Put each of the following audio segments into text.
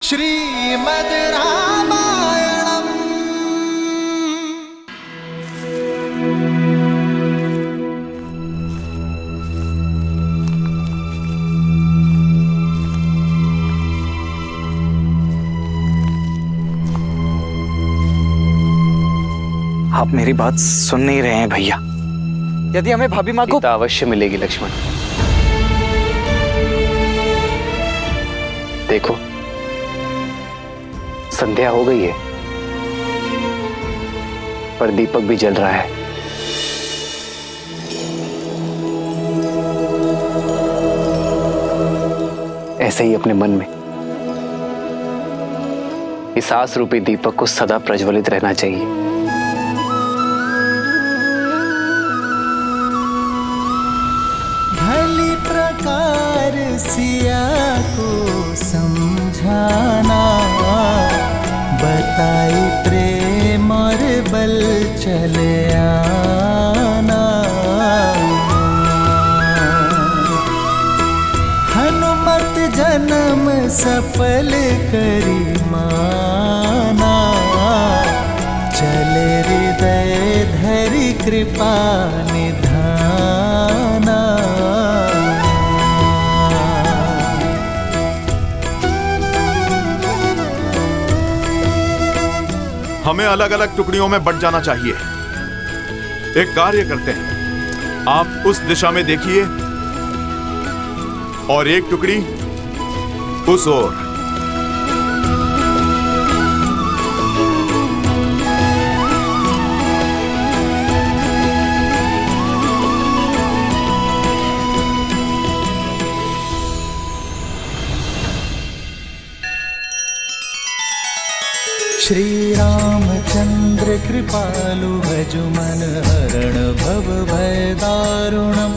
श्रीमद् रामायणम्। आप मेरी बात सुन नहीं रहे हैं भैया। यदि हमें भाभी माँ को अवश्य मिलेगी लक्ष्मण। देखो संध्या हो गई है पर दीपक भी जल रहा है। ऐसे ही अपने मन में इस आस रूपी दीपक को सदा प्रज्वलित रहना चाहिए। भली प्रकार सिया को समझाना, बताई प्रेम और बल चले आना। हनुमत जन्म सफल करी माना, चले हृदय धरि कृपा निधाना। हमें अलग अलग टुकड़ियों में बंट जाना चाहिए। एक कार्य करते हैं, आप उस दिशा में देखिए और एक टुकड़ी उस ओर। श्री रामचंद्र कृपालु भजु मन हरण भव भय दारुणम।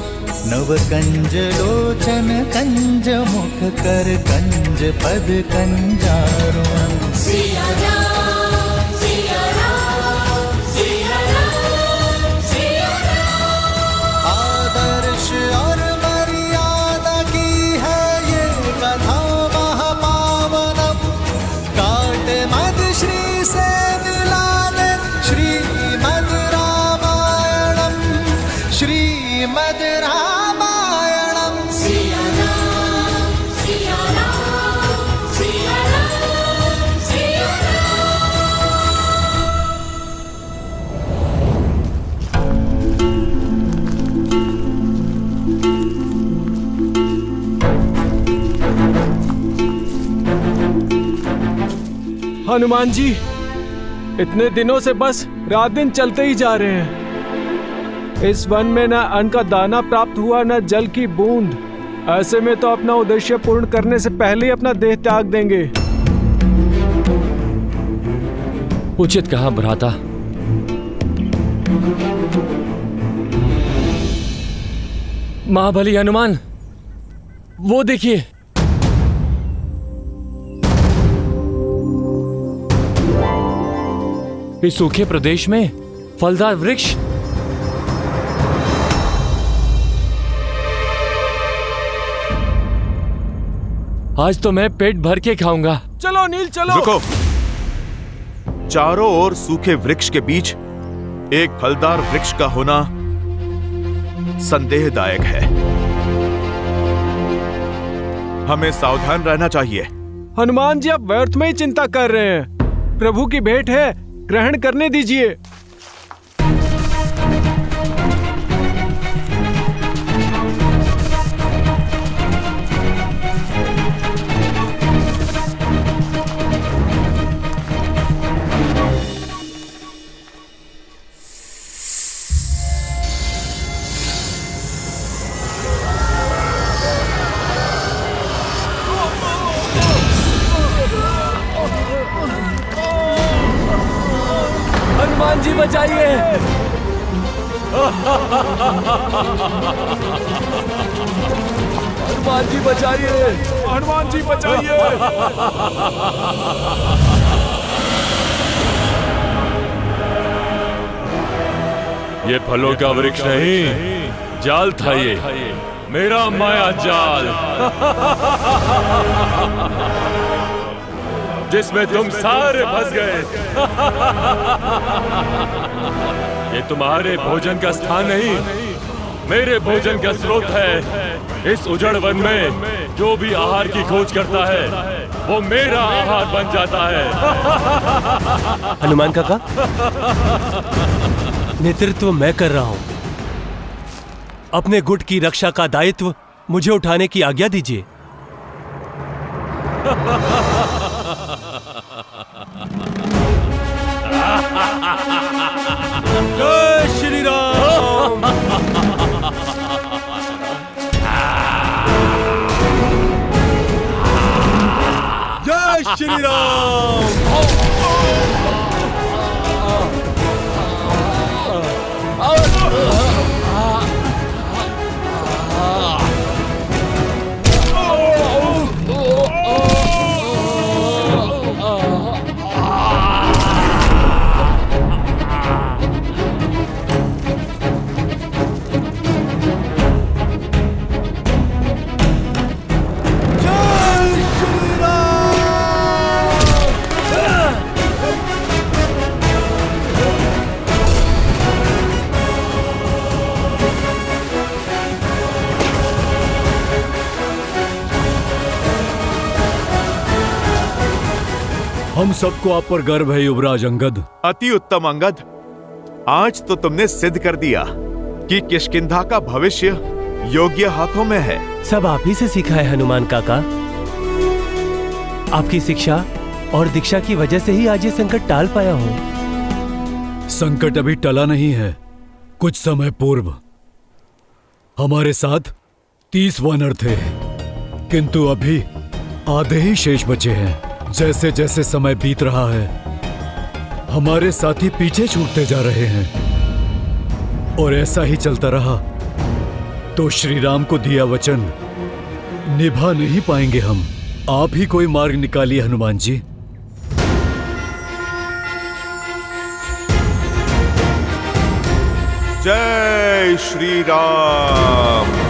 नव कंज लोचन कंज मुख कर कंज पद कंजारुणम। सिया राम, सिया राम, सिया राम, सिया राम। आदर्श और मर्यादा की है ये कथा महापावनम। काट मद श्री से मिला दे श्रीमद् रामायणम। श्रीमद् रामायणम। सिया राम, सिया राम, सिया राम, सिया हनुमान जी, इतने दिनों से बस रात दिन चलते ही जा रहे हैं। इस वन में न अन्न का दाना प्राप्त हुआ, न जल की बूंद। ऐसे में तो अपना उद्देश्य पूर्ण करने से पहले ही अपना देह त्याग देंगे। उचित कहा भ्राता। महाबली हनुमान, वो देखिए। इस सूखे प्रदेश में फलदार वृक्ष। आज तो मैं पेट भर के खाऊंगा। चलो नील चलो। रुको, चारों ओर सूखे वृक्ष के बीच एक फलदार वृक्ष का होना संदेहदायक है। हमें सावधान रहना चाहिए। हनुमान जी, आप व्यर्थ में ही चिंता कर रहे हैं। प्रभु की भेंट है, ग्रहण करने दीजिए। हनुमान जी बचाइए। हनुमान जी बचाइए। हनुमान जी बचाइए। ये फलों का वृक्ष नहीं, जाल था ये, मेरा माया जाल। जिसमें तुम सारे फंस गए। ये तुम्हारे भोजन का स्थान नहीं, मेरे भोजन का स्रोत है। इस उजड़ वन में जो भी आहार की खोज करता है वो मेरा आहार बन जाता है। हनुमान काका, नेतृत्व मैं कर रहा हूं। अपने गुट की रक्षा का दायित्व मुझे उठाने की आज्ञा दीजिए। जय श्री राम। जय श्री राम। हम सबको आप पर गर्व है युवराज अंगद। अति उत्तम अंगद, आज तो तुमने सिद्ध कर दिया कि किष्किंधा का भविष्य योग्य हाथों में है। सब आप ही से सीखा है हनुमान काका। आपकी शिक्षा और दीक्षा की वजह से ही आज ये संकट टाल पाया हूँ। संकट अभी टला नहीं है। कुछ समय पूर्व हमारे साथ 30 वानर थे, किंतु अभी आधे ही शेष बचे हैं। जैसे जैसे समय बीत रहा है हमारे साथी पीछे छूटते जा रहे हैं, और ऐसा ही चलता रहा तो श्री राम को दिया वचन निभा नहीं पाएंगे हम। आप ही कोई मार्ग निकालिए हनुमान जी। जय श्री राम।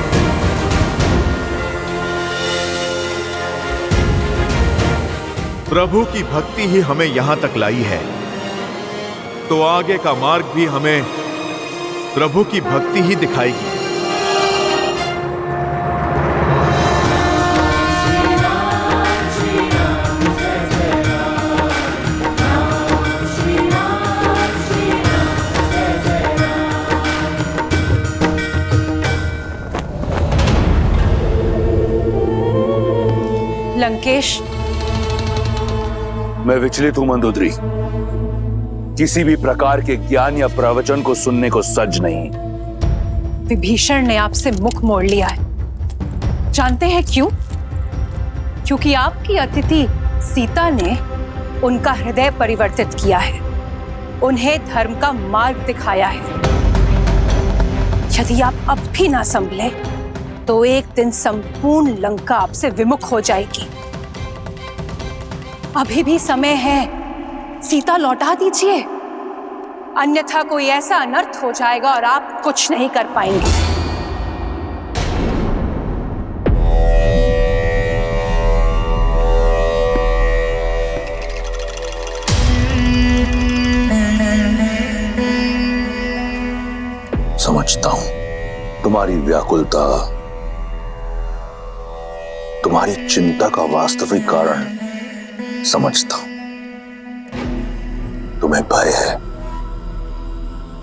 प्रभु की भक्ति ही हमें यहां तक लाई है, तो आगे का मार्ग भी हमें प्रभु की भक्ति ही दिखाएगी। लंकेश, मैं विचलित हूं मंदोदरी। किसी भी प्रकार के ज्ञान या प्रवचन को सुनने को सज नहीं। विभीषण ने आपसे मुख मोड़ लिया है। जानते हैं क्यों? क्योंकि आपकी अतिथि सीता ने उनका हृदय परिवर्तित किया है, उन्हें धर्म का मार्ग दिखाया है। यदि आप अब भी ना संभले तो एक दिन संपूर्ण लंका आपसे विमुख हो जाएगी। अभी भी समय है, सीता लौटा दीजिए, अन्यथा कोई ऐसा अनर्थ हो जाएगा और आप कुछ नहीं कर पाएंगे। समझता हूं तुम्हारी व्याकुलता, तुम्हारी चिंता का वास्तविक कारण समझता हूं। तुम्हें भय है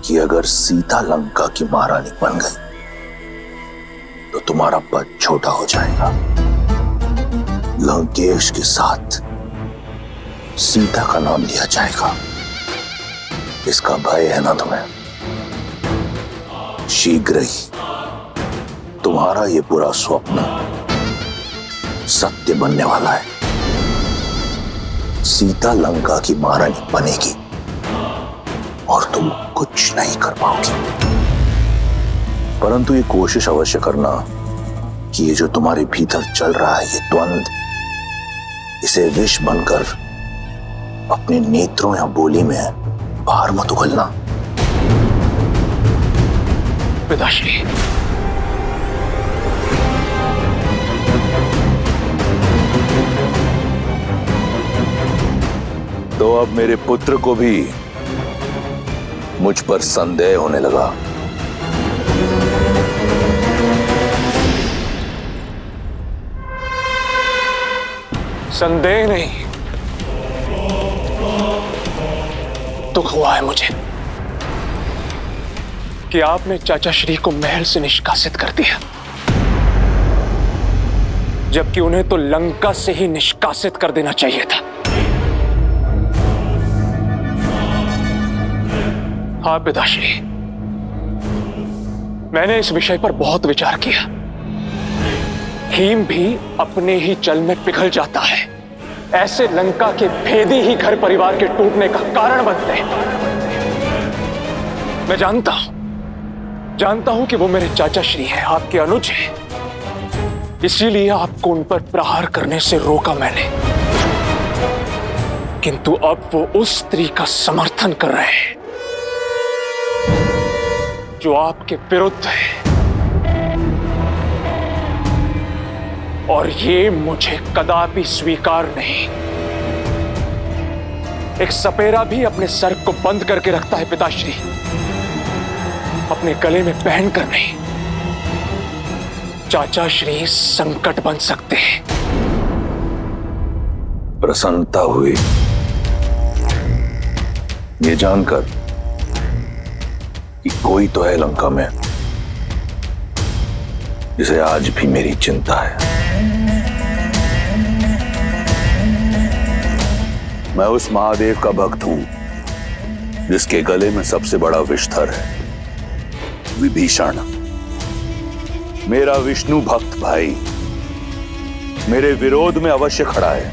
कि अगर सीता लंका की महारानी बन गई तो तुम्हारा पद छोटा हो जाएगा। लंकेश के साथ सीता का नाम लिया जाएगा, इसका भय है ना तुम्हें? शीघ्र ही तुम्हारा ये बुरा स्वप्न सत्य बनने वाला है। सीता लंका की महारानी बनेगी और तुम कुछ नहीं कर पाओगी। परंतु ये कोशिश अवश्य करना कि ये जो तुम्हारे भीतर चल रहा है, ये द्वंद, इसे विष बनकर अपने नेत्रों या बोली में बाहर मत उगलना। पिताश्री, तो अब मेरे पुत्र को भी मुझ पर संदेह होने लगा। संदेह नहीं, दुख हुआ है मुझे कि आपने चाचा श्री को महल से निष्कासित कर दिया, जबकि उन्हें तो लंका से ही निष्कासित कर देना चाहिए था। हाँ पिताश्री, मैंने इस विषय पर बहुत विचार किया। हिम भी अपने ही जल में पिघल जाता है। ऐसे लंका के भेदी ही घर परिवार के टूटने का कारण बनते हैं। मैं जानता हूं कि वो मेरे चाचा श्री हैं, आपके अनुज हैं। इसीलिए आपको उन पर प्रहार करने से रोका मैंने। किंतु अब वो उस स्त्री का समर्थन कर रहे हैं जो आपके विरुद्ध है, और ये मुझे कदापि स्वीकार नहीं। एक सपेरा भी अपने सर को बंद करके रखता है पिताश्री, अपने गले में पहनकर नहीं। चाचा श्री संकट बन सकते हैं। प्रसन्नता हुई ये जानकर कि कोई तो है लंका में जिसे आज भी मेरी चिंता है। मैं उस महादेव का भक्त हूं जिसके गले में सबसे बड़ा विषधर है, विभीषण। मेरा विष्णु भक्त भाई मेरे विरोध में अवश्य खड़ा है,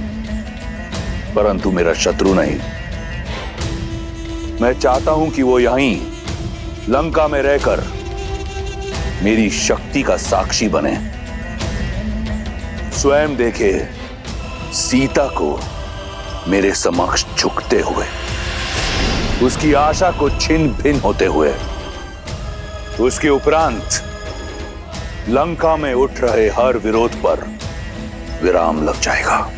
परंतु मेरा शत्रु नहीं। मैं चाहता हूं कि वो यहीं लंका में रहकर मेरी शक्ति का साक्षी बने, स्वयं देखे सीता को मेरे समक्ष झुकते हुए, उसकी आशा को छिन्न भिन्न होते हुए। उसके उपरांत लंका में उठ रहे हर विरोध पर विराम लग जाएगा।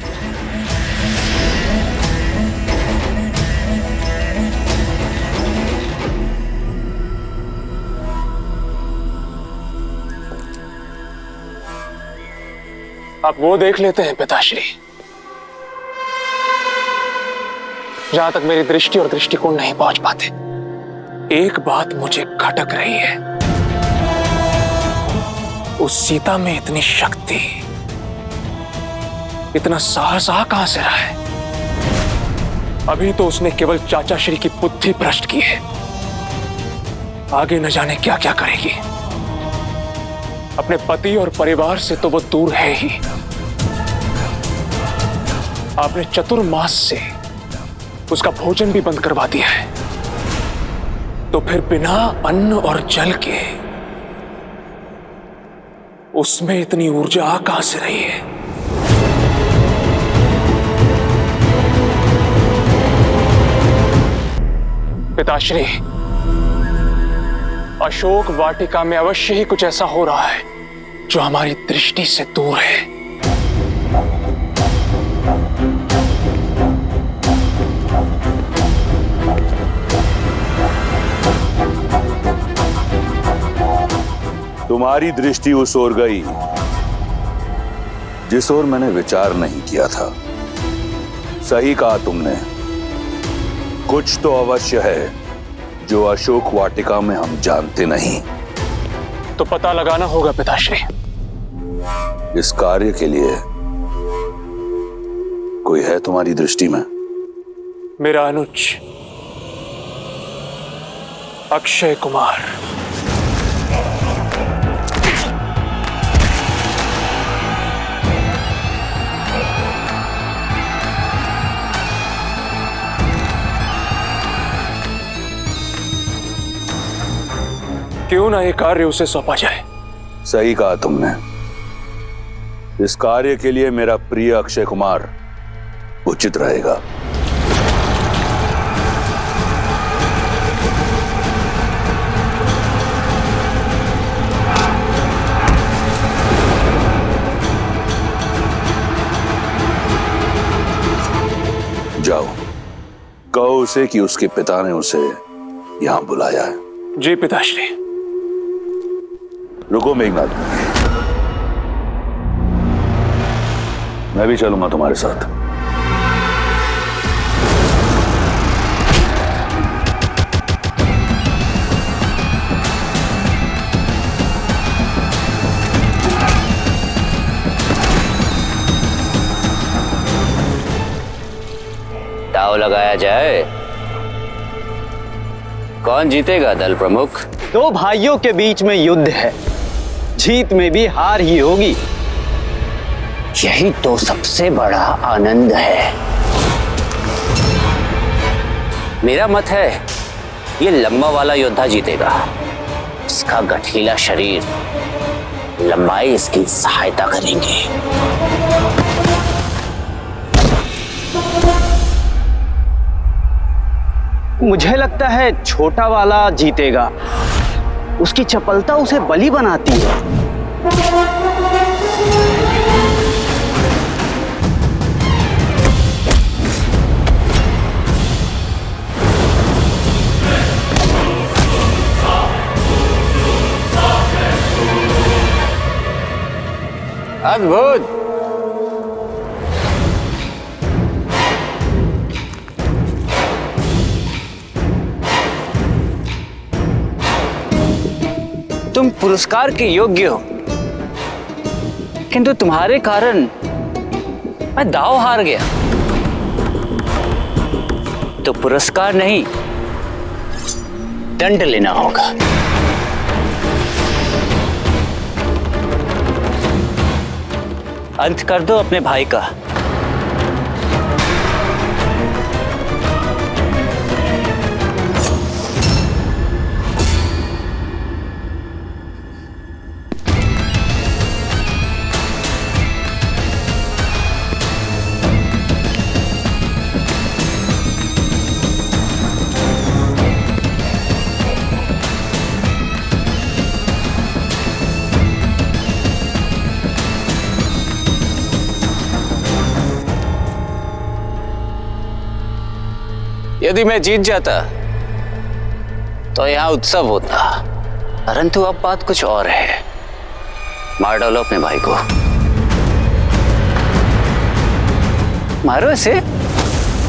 आप वो देख लेते हैं पिताश्री जहां तक मेरी दृष्टि और दृष्टिकोण नहीं पहुंच पाते। एक बात मुझे खटक रही है, उस सीता में इतनी शक्ति, इतना साहस कहां से रहा है? अभी तो उसने केवल चाचा श्री की बुद्धि भ्रष्ट की है, आगे न जाने क्या क्या करेगी। अपने पति और परिवार से तो वो दूर है ही, आपने चतुर्मास से उसका भोजन भी बंद करवा दिया है, तो फिर बिना अन्न और जल के उसमें इतनी ऊर्जा कहां से रही है? पिताश्री, अशोक वाटिका में अवश्य ही कुछ ऐसा हो रहा है जो हमारी दृष्टि से दूर है। तुम्हारी दृष्टि उस ओर गई जिस ओर मैंने विचार नहीं किया था। सही कहा तुमने, कुछ तो अवश्य है जो अशोक वाटिका में हम जानते नहीं। तो पता लगाना होगा पिताश्री। इस कार्य के लिए कोई है तुम्हारी दृष्टि में? मेरा अनुज अक्षय कुमार। क्यों ना ये कार्य उसे सौंपा जाए? सही कहा तुमने, इस कार्य के लिए मेरा प्रिय अक्षय कुमार उचित रहेगा। जाओ, कहो उसे कि उसके पिता ने उसे यहां बुलाया है। जी पिताश्री। रुको मेघनाथ, मैं भी चलूंगा तुम्हारे साथ। दांव लगाया जाए, कौन जीतेगा दल प्रमुख? दो भाइयों के बीच में युद्ध है, जीत में भी हार ही होगी। यही तो सबसे बड़ा आनंद है। मेरा मत है ये लंबा वाला योद्धा जीतेगा। इसका गठीला शरीर, लंबाई इसकी सहायता करेंगे। मुझे लगता है छोटा वाला जीतेगा। उसकी चपलता उसे बली बनाती है। अद्भुत। तुम पुरस्कार के योग्य हो, किंतु तुम्हारे कारण मैं दांव हार गया। तो पुरस्कार नहीं, दंड लेना होगा। अंत कर दो अपने भाई का। यदि मैं जीत जाता तो यहां उत्सव होता, परंतु अब बात कुछ और है। मार डालो अपने भाई को। मारो इसे।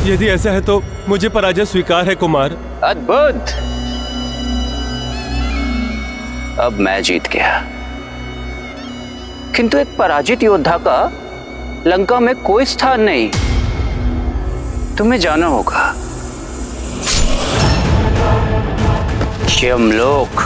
यदि ऐसा है तो मुझे पराजय स्वीकार है कुमार। अद्भुत। अब मैं जीत गया, किंतु एक पराजित योद्धा का लंका में कोई स्थान नहीं। तुम्हें जाना होगा। यमलोक।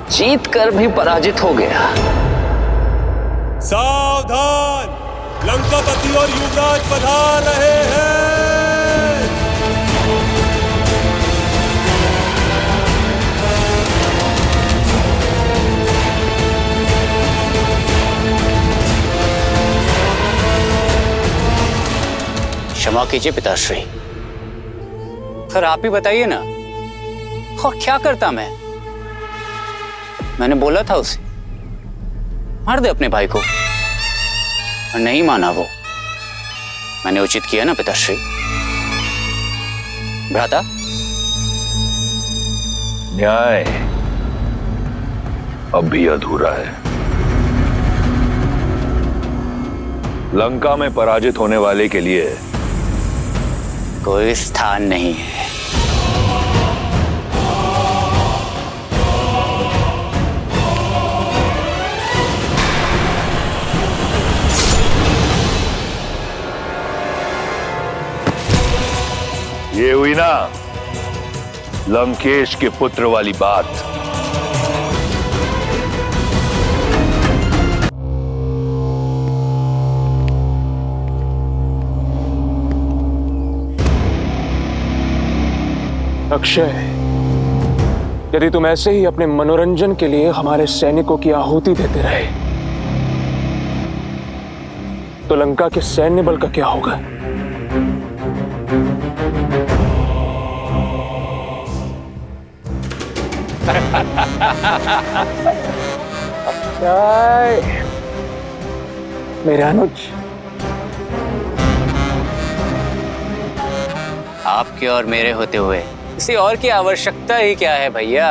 जीत कर भी पराजित हो गया। सावधान, लंकापति और युवराज पधार रहे हैं। क्षमा कीजिए पिताश्री, फिर आप ही बताइए ना, और क्या करता मैंने बोला था उसे मार दे अपने भाई को, और नहीं माना वो। मैंने उचित किया ना पिताश्री? भ्राता, न्याय अब भी अधूरा है। लंका में पराजित होने वाले के लिए कोई स्थान नहीं है। ये हुई ना लंकेश के पुत्र वाली बात। अक्षय, यदि तुम ऐसे ही अपने मनोरंजन के लिए हमारे सैनिकों की आहुति देते रहे तो लंका के सैन्य बल का क्या होगा? जय मेरे अनुज। आपके और मेरे होते हुए किसी और की आवश्यकता ही क्या है भैया।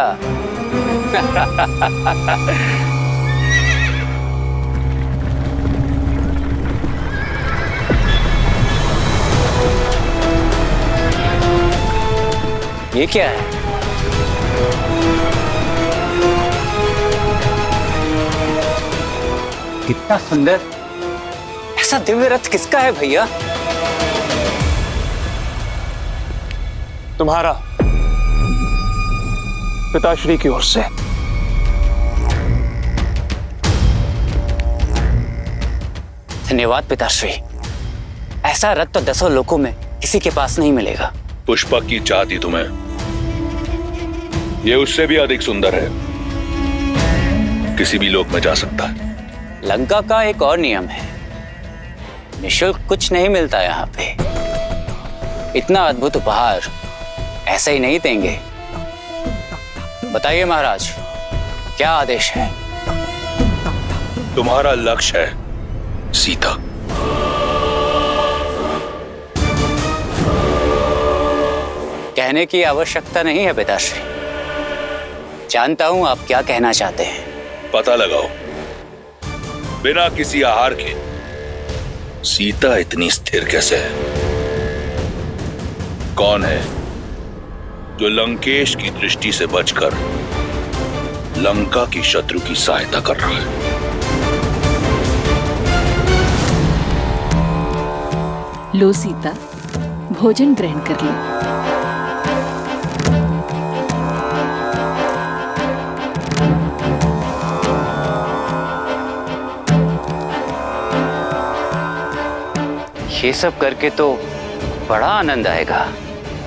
ये क्या है? कितना सुंदर। ऐसा दिव्य रथ किसका है भैया? तुम्हारा, पिताश्री की ओर से। धन्यवाद पिताश्री। ऐसा रथ तो 10 लोकों में किसी के पास नहीं मिलेगा। पुष्पक की चाह थी तुम्हें, ये उससे भी अधिक सुंदर है, किसी भी लोक में जा सकता है। लंका का एक और नियम है, निःशुल्क कुछ नहीं मिलता यहाँ पे। इतना अद्भुत उपहार ऐसे ही नहीं देंगे। बताइए महाराज, क्या आदेश है? तुम्हारा लक्ष्य है सीता। कहने की आवश्यकता नहीं है पिताश्री, जानता हूं आप क्या कहना चाहते हैं। पता लगाओ, बिना किसी आहार के सीता इतनी स्थिर कैसे है? कौन है जो लंकेश की दृष्टि से बचकर लंका की शत्रु की सहायता कर रहा है? लो सीता, भोजन ग्रहण कर लो। ये सब करके तो बड़ा आनंद आएगा,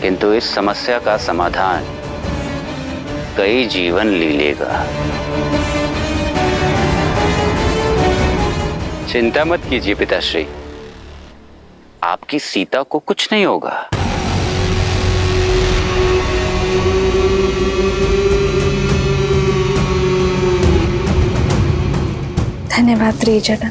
किंतु इस समस्या का समाधान कई जीवन ले लेगा। चिंता मत कीजिए पिताश्री, आपकी सीता को कुछ नहीं होगा। धन्यवाद त्रिजना।